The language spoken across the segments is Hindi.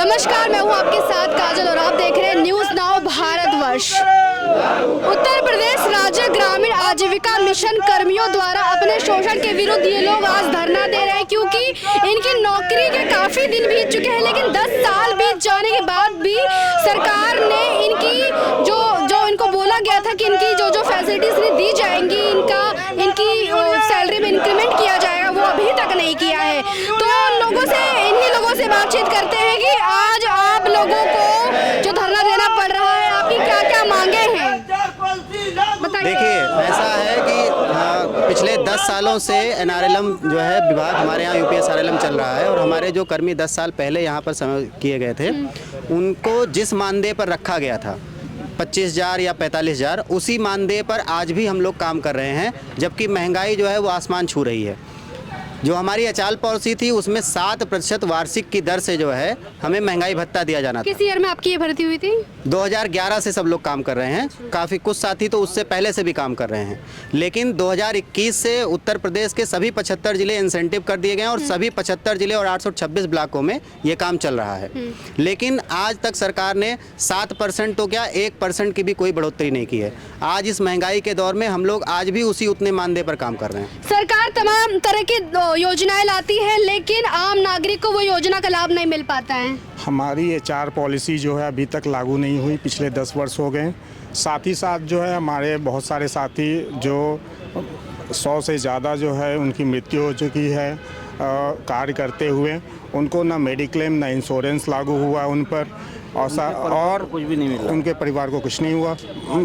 नमस्कार, मैं हूं आपके साथ काजल और आप देख रहे हैं न्यूज़ नाउ भारतवर्ष। उत्तर प्रदेश राज्य ग्रामीण आजीविका मिशन कर्मियों द्वारा अपने शोषण के विरुद्ध ये लोग आज धरना दे रहे हैं, क्योंकि इनकी नौकरी के काफ़ी दिन बीत चुके हैं, लेकिन 10 साल बीत जाने के बाद भी सरकार ने इनकी जो इनको बोला गया था कि इनकी जो फैसिलिटीज दी जाएंगी, इनकी सैलरी में इंक्रीमेंट किया जाएगा, वो अभी तक नहीं किया है। तो इन्हीं लोगों से बातचीत करते हैं कि आज आप लोगों को जो धरना देना पड़ रहा है, आपकी क्या क्या मांगे हैं, बताइए। देखिए, ऐसा है कि पिछले 10 सालों से NRLM जो है विभाग हमारे यहाँ UPSRLM चल रहा है, और हमारे जो कर्मी 10 साल पहले यहाँ पर किए गए थे, उनको जिस मानदेय पर रखा गया था 25,000 या 45,000, उसी मानदेय पर आज भी हम लोग काम कर रहे हैं, जबकि महंगाई जो है वो आसमान छू रही है। जो हमारी अचाल पॉलिसी थी उसमें 7% वार्षिक की दर से जो है हमें महंगाई भत्ता दिया जाना था। किस ईयर में आपकी ये भर्ती हुई थी? 2011 से सब लोग काम कर रहे हैं, काफ़ी कुछ साथी तो उससे पहले से भी काम कर रहे हैं, लेकिन 2021 से उत्तर प्रदेश के सभी 75 जिले इंसेंटिव कर दिए गए हैं और सभी 75 जिले और 826 ब्लॉकों में ये काम चल रहा है। लेकिन आज तक सरकार ने 7% तो क्या 1% की भी कोई बढ़ोतरी नहीं की है। आज इस महंगाई के दौर में हम लोग आज भी उसी उतने मानदेय पर काम कर रहे हैं। सरकार तमाम तरह की योजनाएं लाती है, लेकिन आम नागरिक को वो योजना का लाभ नहीं मिल पाता है। हमारी HR पॉलिसी जो है अभी तक लागू नहीं हुई, पिछले 10 वर्ष हो गए। साथ ही साथ जो है हमारे बहुत सारे साथी जो 100 से ज़्यादा जो है उनकी मृत्यु हो चुकी है कार्य करते हुए, उनको ना मेडिक्लेम ना इंश्योरेंस लागू हुआ उन पर, और कुछ भी नहीं मिला, उनके परिवार को कुछ नहीं हुआ,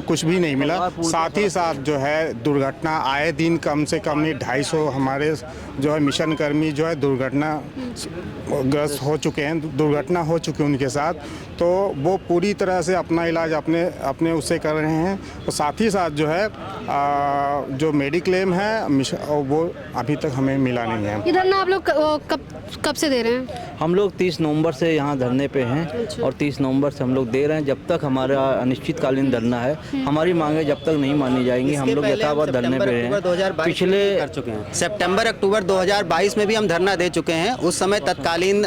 कुछ भी नहीं मिला। साथ ही साथ जो है दुर्घटना आए दिन कम से कम नहीं 250 हमारे जो है मिशन कर्मी जो है दुर्घटना ग्रस्त हो चुके हैं, दुर्घटना हो चुकी है उनके साथ, तो वो पूरी तरह से अपना इलाज अपने उससे कर रहे हैं। और साथ ही साथ जो है जो मेडिक्लेम है वो अभी तक हमें मिला नहीं है। ये धरना आप लोग कब से दे रहे हैं? हम लोग 30 नवंबर से यहाँ धरने पे हैं और 30 नवंबर से हम लोग दे रहे हैं, जब तक हमारा अनिश्चितकालीन धरना है। हमारी मांगे जब तक नहीं मानी जाएंगी हम लोग यथावत धरने पे हैं। पिछले कर चुके हैं, सितंबर अक्टूबर 2022 में भी हम धरना दे चुके हैं। उस समय तत्कालीन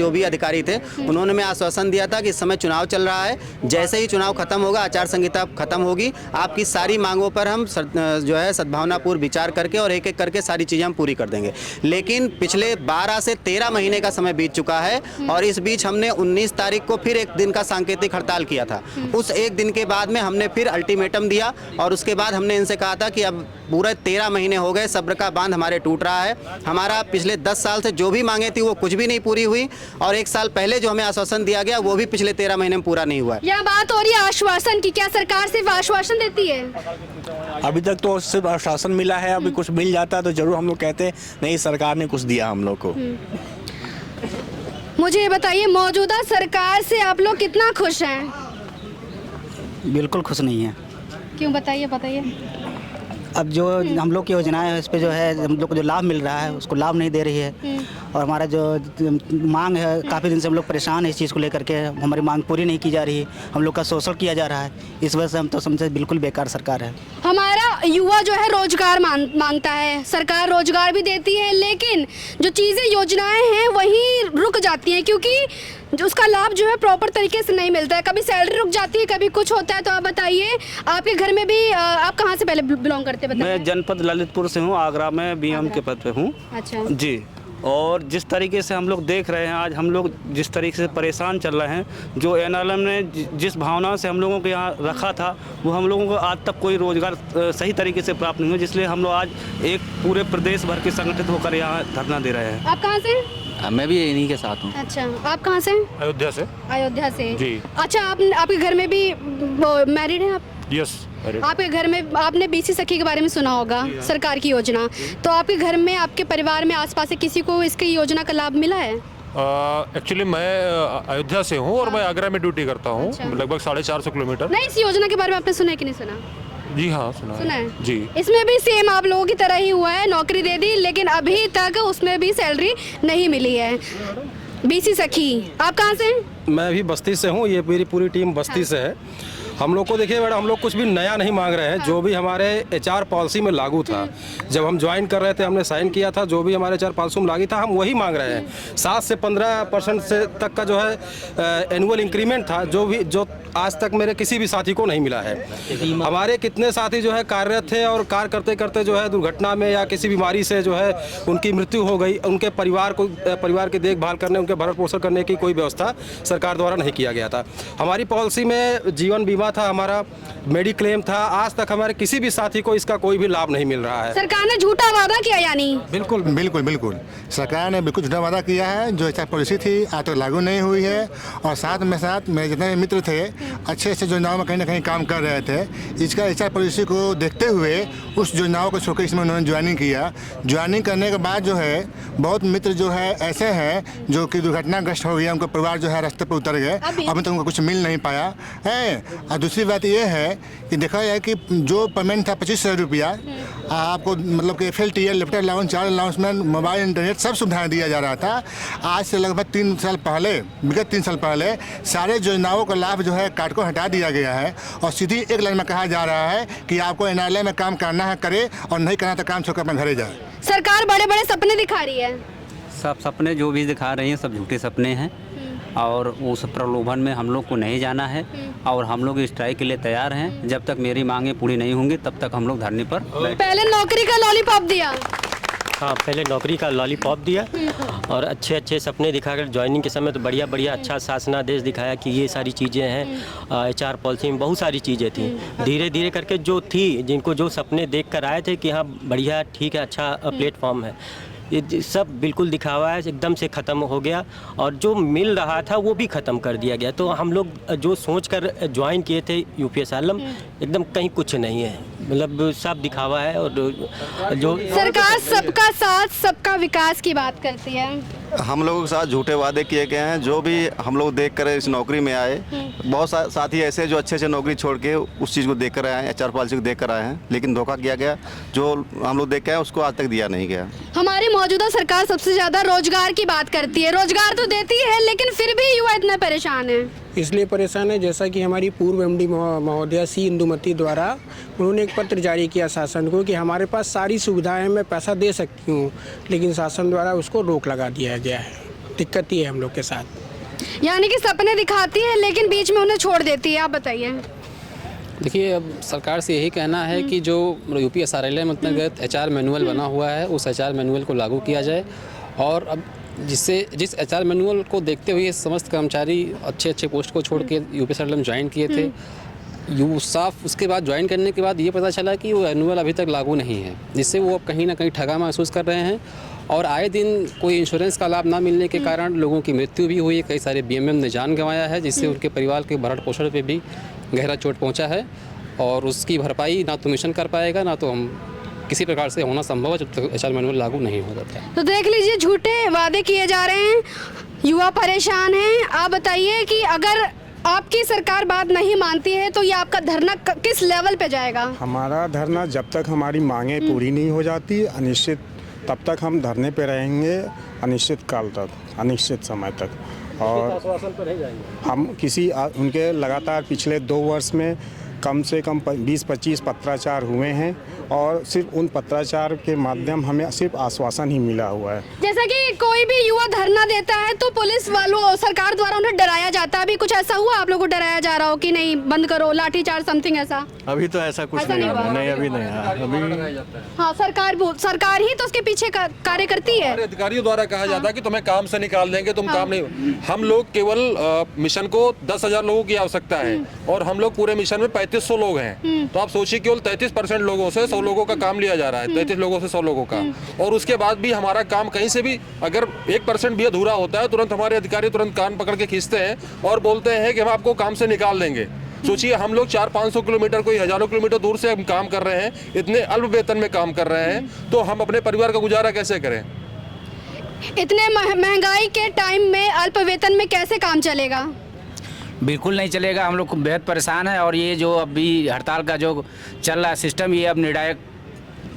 जो भी अधिकारी थे उन्होंने हमें आश्वासन दिया था कि इस समय चुनाव चल रहा है, जैसे ही चुनाव खत्म होगा, आचार संहिता खत्म होगी, आपकी सारी मांगों पर हम जो है सद्भावनापूर्व विचार करके और एक एक करके सारी चीज़ें हम पूरी कर देंगे। लेकिन पिछले 12 से 13 महीने का समय बीत चुका है, और इस बीच हमने 19 तारीख को फिर एक दिन का सांकेतिक हड़ताल किया था। उस एक दिन के बाद में हमने फिर अल्टीमेटम दिया, और उसके बाद हमने इनसे कहा था कि अब पूरे 13 महीने हो गए, सब्र का बांध हमारे टूट रहा है। हमारा पिछले 10 साल से जो भी मांगे थी वो कुछ भी नहीं पूरी हुई, और 1 साल पहले जो हमें आश्वासन दिया गया वो भी पिछले 13 महीने में पूरा नहीं हुआ है। यह बात हो रही है आश्वासन की, क्या सरकार सिर्फ आश्वासन देती है? अभी तक तो सिर्फ आश्वासन मिला है, अभी कुछ मिल जाता तो जरूर हम लोग कहते नहीं सरकार ने कुछ दिया हम लोग को। मुझे ये बताइए, मौजूदा सरकार से आप लोग कितना खुश हैं? बिल्कुल खुश नहीं है। क्यों, बताइए। अब जो हम लोग की योजनाएं है, इस पे जो है हम लोग को जो लाभ मिल रहा है उसको लाभ नहीं दे रही है, और हमारा जो मांग है काफ़ी दिन से हम लोग परेशान है इस चीज़ को लेकर के, हमारी मांग पूरी नहीं की जा रही है, हम लोग का शोषण किया जा रहा है। इस वजह से हम तो समझे बिल्कुल बेकार सरकार है। हमारा युवा जो है रोजगार मांगता है, सरकार रोजगार भी देती है, लेकिन जो चीज़ें योजनाएं हैं वहीं रुक जाती हैं, क्योंकि जो उसका लाभ जो है प्रॉपर तरीके से नहीं मिलता है। कभी सैलरी रुक जाती है, कभी कुछ होता है। तो आप बताइए, आपके घर में भी आप कहाँ से पहले बिलोंग करते हैं? मैं जनपद ललितपुर से हूँ, आगरा में BM के पद पे हूँ। अच्छा जी। और जिस तरीके से हम लोग देख रहे हैं, आज हम लोग जिस तरीके से परेशान चल रहे हैं, जो NRLM ने जिस भावना से हम लोगों को यहाँ रखा था, वो हम लोगों को आज तक कोई रोजगार सही तरीके से प्राप्त नहीं हुआ, जिसलिए हम लोग आज एक पूरे प्रदेश भर के संगठित होकर यहाँ धरना दे रहे हैं। आप कहाँ से? मैं भी इन्हीं के साथ हूँ। अच्छा, आप कहाँ से? अयोध्या से जी। अच्छा, आपके घर में भी मैरिड हैं आप? यस। आपके घर में आपने BC सखी के बारे में सुना होगा, सरकार की योजना। तो आपके घर में, आपके परिवार में, आसपास से किसी को इसकी योजना का लाभ मिला है? एक्चुअली मैं अयोध्या से हूँ और मैं आगरा में ड्यूटी करता हूँ। अच्छा। लगभग 450 किलोमीटर। नहीं, इस योजना के बारे में आपने सुना है कि नहीं सुना? जी हाँ, सुना है जी। इसमें भी सेम आप लोगों की तरह ही हुआ है, नौकरी दे दी, लेकिन अभी तक उसमें भी सैलरी नहीं मिली है। BC सखी, आप कहाँ से? मैं भी बस्ती से हूँ, ये मेरी पूरी टीम बस्ती से है। हम लोग को देखिए मैडम, हम लोग कुछ भी नया नहीं मांग रहे हैं। जो भी हमारे HR पॉलिसी में लागू था, जब हम ज्वाइन कर रहे थे, हमने साइन किया था, जो भी हमारे HR पॉलिसी में लागू था, हम वही मांग रहे हैं। 7 से 15% से तक का जो है एनुअल इंक्रीमेंट था, जो आज तक मेरे किसी भी साथी को नहीं मिला है। हमारे कितने साथी जो है कार्यरत थे और कार्य करते करते जो है दुर्घटना में या किसी बीमारी से जो है उनकी मृत्यु हो गई। उनके परिवार की देखभाल करने, उनके भरण पोषण करने की कोई व्यवस्था सरकार द्वारा नहीं किया गया था। हमारी पॉलिसी में जीवन बीमा था, हमारा मेडिक्लेम था। आज तक हमारे किसी भी साथी को इसका कोई भी लाभ नहीं मिल रहा है। सरकार ने झूठा वादा किया यानी? बिल्कुल बिल्कुल बिल्कुल, सरकार ने बिल्कुल झूठा वादा किया है। जो HR पॉलिसी थी आज तक लागू नहीं हुई है। और साथ मेरे जितने मित्र थे अच्छे योजनाओं में कहीं ना कहीं काम कर रहे थे। इसका HR पॉलिसी को देखते हुए उस योजनाओं को छोड़कर इसमें उन्होंने ज्वाइनिंग किया। ज्वाइनिंग करने के बाद जो है बहुत मित्र जो है ऐसे हैं जो कि दुर्घटनाग्रस्त हो गया, उनका परिवार जो है रास्ते पर उतर गए, अभी तक उनको कुछ मिल नहीं पाया है। और दूसरी बात ये है कि देखा जाए कि जो पेमेंट था 25,000 रुपया, आपको मतलब कि FLTL, laptop allowance, charge announcement, mobile, internet सब सुविधाएं दिया जा रहा था। आज से लगभग 3 साल पहले, विगत 3 साल पहले सारे योजनाओं का लाभ जो है काट को हटा दिया गया है और सीधी एक लाइन में कहा जा रहा है कि आपको NRLM में काम करना है करे और नहीं करना तो काम छोड़कर अपने घरे जाए। सरकार बड़े बड़े सपने दिखा रही है। सब सपने जो भी दिखा रही हैं सब झूठे सपने हैं और उस प्रलोभन में हम लोग को नहीं जाना है और हम लोग स्ट्राइक के लिए तैयार हैं। जब तक मेरी मांगें पूरी नहीं होंगी तब तक हम लोग धरने पर पहले नौकरी का लॉलीपॉप दिया। हाँ, पहले नौकरी का लॉलीपॉप दिया और अच्छे अच्छे सपने दिखाकर ज्वाइनिंग के समय तो बढ़िया बढ़िया अच्छा शासनादेश दिखाया कि ये सारी चीज़ें हैं। HR पॉलिसी में बहुत सारी चीज़ें थी। धीरे धीरे करके जो थी, जिनको जो सपने देख कर आए थे कि हाँ बढ़िया ठीक है, अच्छा प्लेटफॉर्म है, ये सब बिल्कुल दिखावा है, एकदम से ख़त्म हो गया और जो मिल रहा था वो भी ख़त्म कर दिया गया। तो हम लोग जो सोच कर ज्वाइन किए थे UPSRLM, एकदम कहीं कुछ नहीं है, मतलब सब दिखावा है। और जो सरकार सबका साथ सबका विकास की बात करती है, हम लोगों के साथ झूठे वादे किए गए हैं। जो भी हम लोग देख कर इस नौकरी में आए, बहुत साथी ऐसे जो अच्छे नौकरी छोड़ के उस चीज़ को देख कर आए हैं, HR पॉलिसी को देख कर आए हैं, लेकिन धोखा किया गया। जो हम लोग देख के आए उसको आज तक दिया नहीं गया। हमारी मौजूदा सरकार सबसे ज़्यादा रोजगार की बात करती है, रोजगार तो देती है लेकिन फिर भी युवा इतना परेशान है। इसलिए परेशान है जैसा कि हमारी पूर्व MD महोदया C इंदुमती द्वारा उन्होंने एक पत्र जारी किया शासन को कि हमारे पास सारी सुविधाएं मैं पैसा दे सकती हूँ, लेकिन शासन द्वारा उसको रोक लगा दिया गया है। दिक्कत ये है हम लोग के साथ। यानी कि सपने दिखाती है लेकिन बीच में उन्हें छोड़ देती है। आप बताइए। देखिए, अब सरकार से यही कहना है कि जो UPSRLM अंतर्गत HR मैनुअल बना हुआ है उस HR मैनुअल को लागू किया जाए और अब जिस HR मैनुअल को देखते हुए समस्त कर्मचारी अच्छे पोस्ट को छोड़ के UPSRLM ज्वाइन किए थे, साफ उसके बाद ज्वाइन करने के बाद ये पता चला कि वो मैनुअल अभी तक लागू नहीं है, जिससे वो अब कहीं ना कहीं ठगा महसूस कर रहे हैं और आए दिन कोई इंश्योरेंस का लाभ ना मिलने के कारण लोगों की मृत्यु भी हुई। कई सारे BMM ने जान गंवाया है, जिससे उनके परिवार के भरण पोषण पे भी गहरा चोट पहुंचा है और उसकी भरपाई ना तो मिशन कर पाएगा, ना तो हम किसी प्रकार से होना संभव है जब तक HR मैनुअल लागू नहीं हो जाता। तो देख लीजिए, झूठे वादे किए जा रहे हैं, युवा परेशान हैं। आप बताइए कि अगर आपकी सरकार बात नहीं मानती है तो ये आपका धरना किस लेवल पे जाएगा? हमारा धरना जब तक हमारी मांगें पूरी नहीं हो जाती अनिश्चित, तब तक हम धरने पे रहेंगे, अनिश्चित काल तक, अनिश्चित समय तक। और हम उनके लगातार पिछले 2 वर्ष में कम से कम 20-25 पत्राचार हुए हैं और सिर्फ उन पत्राचार के माध्यम हमें सिर्फ आश्वासन ही मिला हुआ है। जैसा कि कोई भी युवा धरना देता है तो पुलिस वालों, सरकार द्वारा उन्हें डराया जाता है। अभी कुछ ऐसा हुआ आप लोगों को डराया जा रहा हो कि नहीं बंद करो, लाठीचार्ज समथिंग ऐसा? अभी तो ऐसा कुछ नहीं हुआ। नहीं, अभी नहीं। अभी हाँ, सरकार ही तो उसके पीछे कार्य करती है। अधिकारियों द्वारा कहा जाता है कि तुम्हें काम से निकाल देंगे, तुम काम नहीं। हम लोग केवल मिशन को 10,000 लोगों की आवश्यकता है और हम लोग पूरे मिशन में 3500 लोग हैं। तो आप सोचिए केवल 33% लोगों से 100 लोगों का काम लिया जा रहा है, 33 लोगों से 100 लोगों का। और उसके बाद भी हमारा काम कहीं से भी अगर 1% भी अधूरा होता है तुरंत हमारे अधिकारी तुरंत कान पकड़ के खींचते हैं और बोलते हैं कि हम आपको काम से निकाल देंगे। सोचिए, हम लोग 400-500 किलोमीटर, कोई हजारों किलोमीटर दूर से हम काम कर रहे हैं, इतने अल्प वेतन में काम कर रहे हैं, तो हम अपने परिवार का गुजारा कैसे करें? इतने महंगाई के टाइम में अल्प वेतन में कैसे काम चलेगा? बिल्कुल नहीं चलेगा। हम लोग बेहद परेशान है और ये जो अभी हड़ताल का जो चल रहा है सिस्टम, ये अब निर्णायक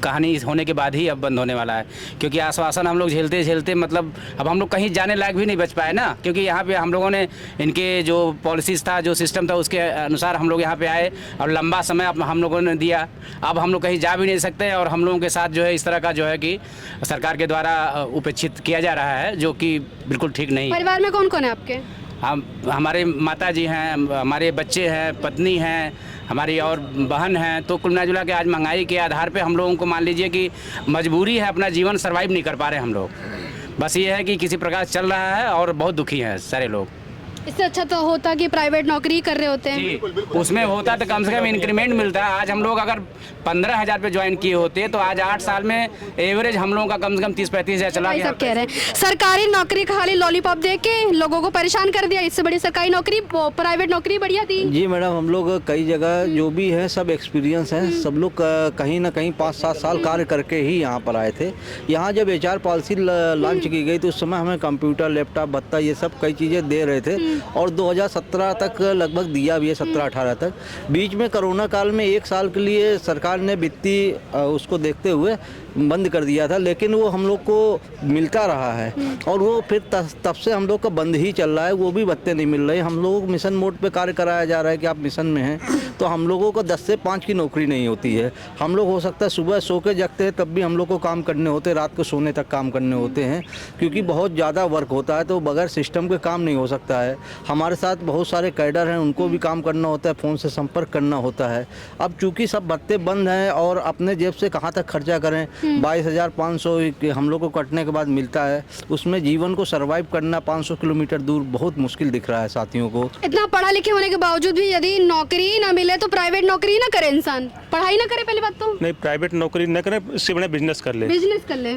कहानी होने के बाद ही अब बंद होने वाला है, क्योंकि आश्वासन हम लोग झेलते झेलते मतलब अब हम लोग कहीं जाने लायक भी नहीं बच पाए ना, क्योंकि यहाँ पे हम लोगों ने इनके जो पॉलिसीज़ था, जो सिस्टम था, उसके अनुसार हम लोग यहाँ पे आए और लंबा समय अब हम लोगों ने दिया। अब हम लोग कहीं जा भी नहीं सकते और हम लोगों के साथ जो है इस तरह का जो है कि सरकार के द्वारा उपेक्षित किया जा रहा है, जो कि बिल्कुल ठीक नहीं। परिवार में कौन कौन है आपके? हमारे माता जी हैं, हमारे बच्चे हैं, पत्नी हैं, हमारी और बहन हैं। तो कुल मिला जुला के आज महंगाई के आधार पे हम लोगों को मान लीजिए कि मजबूरी है, अपना जीवन सर्वाइव नहीं कर पा रहे हम लोग। बस ये है कि किसी प्रकार चल रहा है और बहुत दुखी हैं सारे लोग। इससे अच्छा तो होता कि प्राइवेट नौकरी कर रहे होते हैं। जी, उसमें होता तो कम से कम इंक्रीमेंट मिलता। आज हम लोग अगर 15,000 पे ज्वाइन किए होते तो आज 8 साल में एवरेज हम लोगों का कम से कम 30-35 हज़ार चला गया। सब कह रहे हैं सरकारी नौकरी खाली लॉलीपॉप दे के लोगों को परेशान कर दिया, इससे बड़ी सरकारी नौकरी प्राइवेट नौकरी बढ़िया थी। जी मैडम, हम लोग कई जगह जो भी है सब एक्सपीरियंस हैं, सब लोग कहीं ना कहीं 5-7 साल कार्य करके ही यहाँ पर आए थे। यहाँ जब HR पॉलिसी लॉन्च की गई तो उस समय हमें कंप्यूटर, लैपटॉप, भत्ता ये सब कई चीज़ें दे रहे थे और 2017 तक लगभग दिया भी है, 17-18 तक। बीच में कोरोना काल में 1 साल के लिए सरकार ने वित्तीय उसको देखते हुए बंद कर दिया था, लेकिन वो हम लोग को मिलता रहा है और वो फिर तब से हम लोग का बंद ही चल रहा है, वो भी भत्ते नहीं मिल रहे। हम लोगों को मिशन मोड पे कार्य कराया जा रहा है कि आप मिशन में हैं तो हम लोगों को 10 से 5 की नौकरी नहीं होती है। हम लोग हो सकता है सुबह सो के जगते हैं तब भी हम लोग को काम करने होते हैं, रात को सोने तक काम करने होते हैं, क्योंकि बहुत ज़्यादा वर्क होता है तो बगैर सिस्टम के काम नहीं हो सकता है। हमारे साथ बहुत सारे कैडर हैं, उनको भी काम करना होता है, फ़ोन से संपर्क करना होता है। अब चूँकि सब भत्ते बंद हैं और अपने जेब से कहाँ तक खर्चा करें, 22,500 हम लोग को कटने के बाद मिलता है, उसमें जीवन को सर्वाइव करना 500 किलोमीटर दूर बहुत मुश्किल दिख रहा है साथियों को। इतना पढ़ा लिखे होने के बावजूद भी यदि नौकरी ना मिले तो प्राइवेट नौकरी ना करे, इंसान पढ़ाई ना करे। पहली बात तो नहीं, प्राइवेट नौकरी न करें, इससे बड़ा बिजनेस कर ले। बिजनेस कर ले,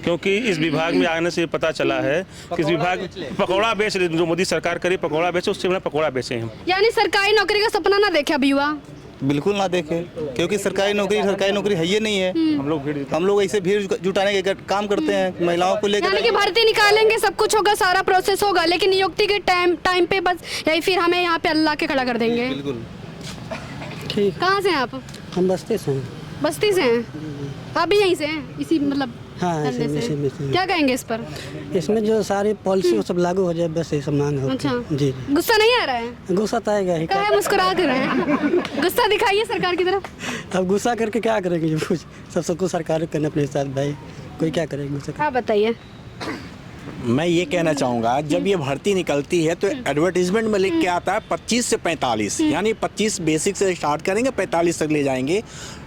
क्योंकि इस विभाग में आने से पता चला है कि इस विभाग पकौड़ा बेच रहे, जो मोदी सरकार करे पकौड़ा बेचे, उससे बड़ा पकौड़ा बेचे हैं। यानी सरकारी नौकरी का सपना ना देखे अभी युवा? बिल्कुल ना देखे, क्योंकि सरकारी नौकरी है ही नहीं है। हम लोग ऐसे भीड़ जुटाने के काम करते हैं महिलाओं को लेकर। यानी कि भर्ती निकालेंगे, सब कुछ होगा, सारा प्रोसेस होगा, लेकिन नियुक्ति के टाइम पे बस यही फिर हमें यहाँ पे अल्लाह के खड़ा कर देंगे। बिल्कुल। ठीक, कहाँ से हैं आप? हम बस्ती से हैं। बस्ती से हैं आप भी? यहीं से हैं इसी मतलब? हाँ, क्या कहेंगे इस पर? इसमें जो सारी पॉलिसी वो सब लागू हो जाए, बस ये सब मांग है। अच्छा जी, गुस्सा नहीं आ रहा है? गुस्सा तो आएगा ही। क्या मुस्कुरा कर रहे हैं? गुस्सा दिखाइए सरकार की तरफ। अब गुस्सा करके क्या करेंगे, जो कुछ सबको सरकार करना अपने साथ, भाई कोई क्या करेगा गुस्सा। आप बताइए। मैं ये कहना चाहूँगा, जब ये भर्ती निकलती है तो एडवर्टीजमेंट में लिख के आता है 25 से 45, यानी 25 बेसिक से स्टार्ट करेंगे, 45 तक ले जाएंगे।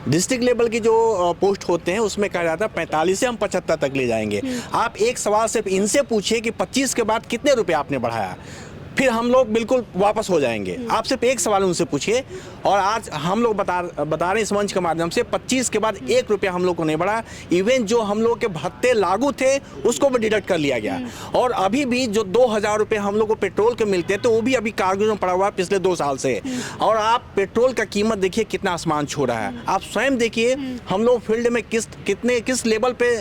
डिस्ट्रिक्ट लेवल की जो पोस्ट होते हैं उसमें कहा जाता है 45 से हम 75 तक ले जाएंगे। आप एक सवाल सिर्फ इनसे पूछिए कि 25 के बाद कितने रुपए आपने बढ़ाया, फिर हम लोग बिल्कुल वापस हो जाएंगे। आप सिर्फ एक सवाल उनसे पूछिए। और आज हम लोग बता रहे हैं इस मंच के माध्यम से 25 के बाद 1 रुपया हम लोग को नहीं बढ़ा। इवन जो हम लोग के भत्ते लागू थे उसको भी डिडक्ट कर लिया गया। और अभी भी जो 2,000 रुपये हम लोग को पेट्रोल के मिलते हैं तो वो भी अभी कागजों में पड़ा हुआ है पिछले 2 साल से। और आप पेट्रोल का कीमत देखिए कितना आसमान छू रहा है। आप स्वयं देखिए हम लोग फील्ड में किस लेवल पे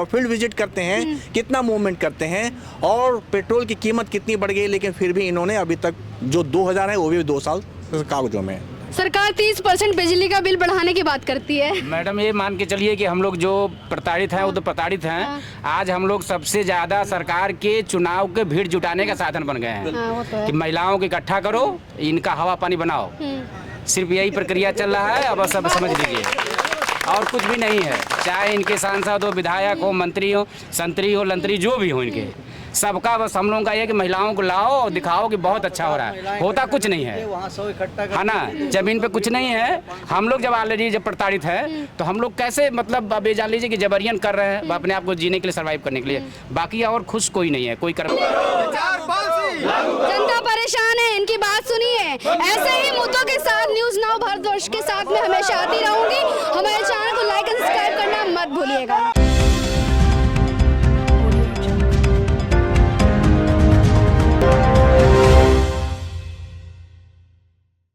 फील्ड विजिट करते हैं, कितना मूवमेंट करते हैं और पेट्रोल की कीमत कितनी बढ़ गई, लेकिन फिर भी इन्होंने अभी तक जो 2,000 है वो भी 2 साल कागजों में। सरकार 30% बिजली का बिल बढ़ाने की बात करती है। मैडम ये मान के चलिए कि हम लोग जो प्रताड़ित हैं वो तो प्रताड़ित हैं। आज हम लोग सबसे ज़्यादा सरकार के चुनाव के भीड़ जुटाने का साधन बन गए हैं कि महिलाओं को इकट्ठा करो, इनका हवा पानी बनाओ। सिर्फ यही प्रक्रिया चल रहा है। अब सब समझ लीजिए और कुछ भी नहीं है। चाहे इनके सांसद हो, विधायक हो, मंत्री हो, संतरी हो, लंतरी, जो भी हो, इनके सबका बस हम लोगों का ये कि महिलाओं को लाओ और दिखाओ कि बहुत अच्छा हो रहा है। होता कुछ नहीं है, है ना, जमीन पे कुछ नहीं है। हम लोग जब ऑलरेडी जब प्रताड़ित है तो हम लोग कैसे मतलब अब ये जान लीजिए कि जबरियन कर रहे हैं अपने आप को जीने के लिए, सर्वाइव करने के लिए। बाकी और खुश कोई नहीं है, कोई कर। जनता परेशान है, इनकी बात सुनिए। ऐसे ही मुद्दों के साथ न्यूज़ नाउ भारतवर्ष के साथ में हमेशा आती रहूंगी। हमारे चैनल को लाइक एंड सब्सक्राइब करना मत भूलिएगा।